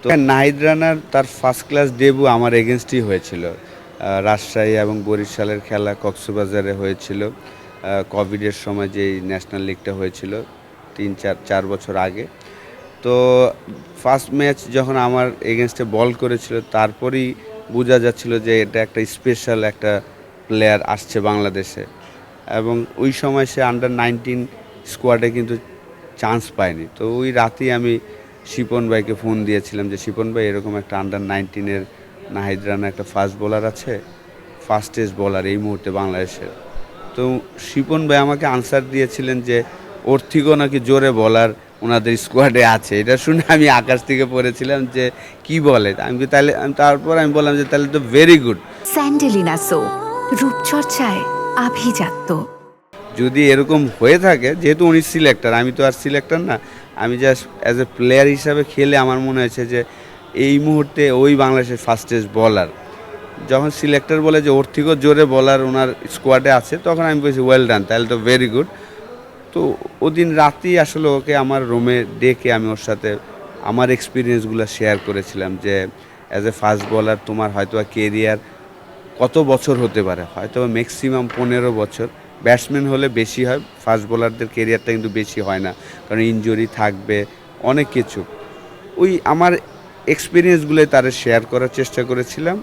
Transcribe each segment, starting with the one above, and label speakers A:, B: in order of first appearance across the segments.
A: তো নাহিদ রানার তার first class debut আমার এগেনস্টই হয়েছিল। রাজশাহী এবং বরিশালের খেলা কক্সবাজারে হয়েছিল। কোভিডের সময় যেই ন্যাশনাল লিগটা হয়েছিল 3-4 বছর আগে। তো ফার্স্ট ম্যাচ যখন আমার এগেনস্টে বল করেছিল তারপরেই বোঝা যাচ্ছিল যে এটা একটা স্পেশাল একটা প্লেয়ার আসছে বাংলাদেশে, এবং ওই সময় সে আন্ডার-19 স্কোয়াডে কিন্তু চান্স পায়নি। তো ওই রাতেই আমি শিপন ভাইকে ফোন দিয়েছিলাম যে, শিপন ভাই এরকম একটা আন্ডার-19-এর নাহিদ রানা একটা ফাস্ট বোলার আছে, ফাস্টেস্ট বোলার এই মুহূর্তে বাংলাদেশের। তো শিপন ভাই আমাকে আনসার দিয়েছিলেন যে ওর থেকেও নাকি জোরে বলার ওনাদের স্কোয়াডে আছে। এটা শুনে আমি আকাশ থেকে পড়েছিলাম যে কি বলে, তারপর আমি বললাম যে তাহলে তো ভেরি গুড।
B: স্যান্ডেলিনা সো, রূপচর্চায় আভিজাত্য।
A: যদি এরকম হয়ে থাকে, যেহেতু উনি সিলেক্টর, আমি তো আর সিলেক্টর না, আমি জাস্ট অ্যাজ এ প্লেয়ার হিসাবে খেলে আমার মনে হয়েছে যে এই মুহূর্তে ওই বাংলাদেশের ফাস্টেস্ট বলার। যখন সিলেক্টর বলে যে ওর থেকেও জোরে বলার ওনার স্কোয়াডে আছে, তখন আমি বলছি ওয়েল ডান, তাহলে তো ভেরি গুড। তো ওদিন রাতেই আসলে ওকে আমার রুমে ডেকে আমি ওর সাথে আমার এক্সপিরিয়েন্সগুলো শেয়ার করেছিলাম যে অ্যাজ এ ফাস্ট বলার তোমার হয়তো কেরিয়ার কত বছর হতে পারে, হয়তো ম্যাক্সিমাম 15 বছর। ব্যাটসম্যান হলে বেশি হয়, ফাস্ট বোলারদের কেরিয়ারটা কিন্তু বেশি হয় না, কারণ ইনজুরি থাকবে, অনেক কিছু। ওই আমার এক্সপিরিয়েন্সগুলোই তারা শেয়ার করার চেষ্টা করেছিলাম।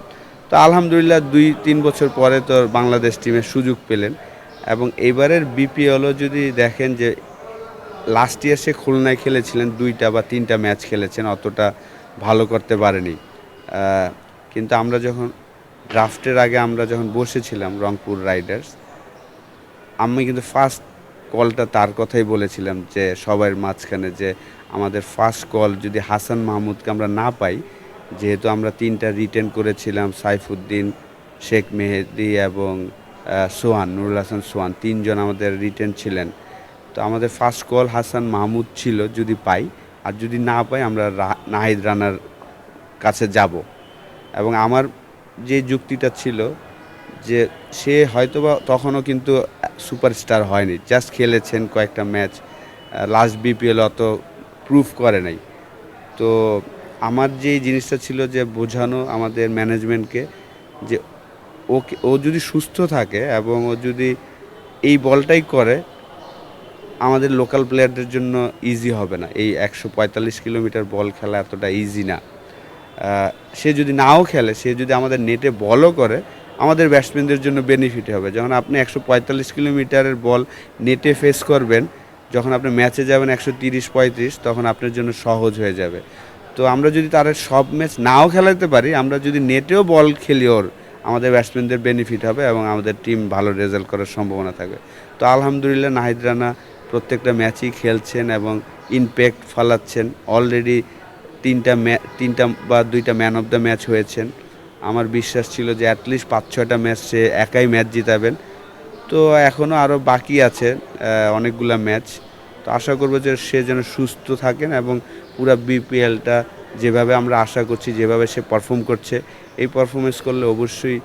A: তো আলহামদুলিল্লাহ 2-3 বছর পরে তো বাংলাদেশ টিমের সুযোগ পেলেন, এবং এইবারের বিপিএলও যদি দেখেন যে লাস্ট ইয়ার সে খুলনায় খেলেছিলেন, 2টা বা 3টা ম্যাচ খেলেছেন, অতটা ভালো করতে পারেনি। কিন্তু আমরা যখন ড্রাফটের আগে আমরা যখন বসেছিলাম রংপুর রাইডার্স, আমি কিন্তু ফার্স্ট কলটা তার কথাই বলেছিলাম যে সবার মাঝখানে যে আমাদের ফার্স্ট কল যদি হাসান মাহমুদকে আমরা না পাই, যেহেতু আমরা 3টা রিটেন করেছিলাম, সাইফুদ্দিন, শেখ মেহেদি এবং সোহান, নুরুল হাসান সোহান, 3জন আমাদের রিটেন ছিলেন। তো আমাদের ফার্স্ট কল হাসান মাহমুদ ছিল যদি পাই, আর যদি না পাই আমরা নাহিদ রানার কাছে যাব। এবং আমার যে যুক্তিটা ছিল যে সে হয়তোবা তখনও কিন্তু সুপারস্টার হয়নি, জাস্ট খেলেছেন কয়েকটা ম্যাচ, লাস্ট বিপিএল অত প্রুফ করে নাই। তো আমার যে জিনিসটা ছিল যে বোঝানো আমাদের ম্যানেজমেন্টকে যে ও যদি সুস্থ থাকে এবং ও যদি এই বলটাই করে, আমাদের লোকাল প্লেয়ারদের জন্য ইজি হবে না। এই 145 কিলোমিটার বল খেলা এতটা ইজি না। সে যদি নাও খেলে, সে যদি আমাদের নেটে বলও করে, আমাদের ব্যাটসম্যানদের জন্য বেনিফিট হবে। যখন আপনি 145 কিলোমিটারের বল নেটে ফেস করবেন, যখন আপনি ম্যাচে যাবেন 130-35, তখন আপনার জন্য সহজ হয়ে যাবে। তো আমরা যদি তার সব ম্যাচ নাও খেলাতে পারি, আমরা যদি নেটেও বল খেলি ওর, আমাদের ব্যাটসম্যানদের বেনিফিট হবে এবং আমাদের টিম ভালো রেজাল্ট করার সম্ভাবনা থাকবে। তো আলহামদুলিল্লাহ নাহিদ রানা প্রত্যেকটা ম্যাচই খেলছেন এবং ইমপ্যাক্ট ফলাচ্ছেন। অলরেডি 3টা বা 2টা ম্যান অফ দ্য ম্যাচ হয়েছেন। আমার বিশ্বাস ছিল যে অ্যাটলিস্ট 5-6টা ম্যাচ সে একাই ম্যাচ জিতাবেন। তো এখনও আরও বাকি আছে অনেকগুলা ম্যাচ। তো আশা করব যে সে যেন সুস্থ থাকেন এবং পুরা বিপিএলটা যেভাবে আমরা আশা করছি, যেভাবে সে পারফর্ম করছে, এই পারফরমেন্স করলে অবশ্যই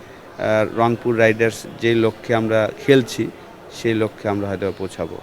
A: রংপুর রাইডার্স যেই লক্ষ্যে আমরা খেলছি, সেই লক্ষ্যে আমরা হয়তো পৌঁছাবো।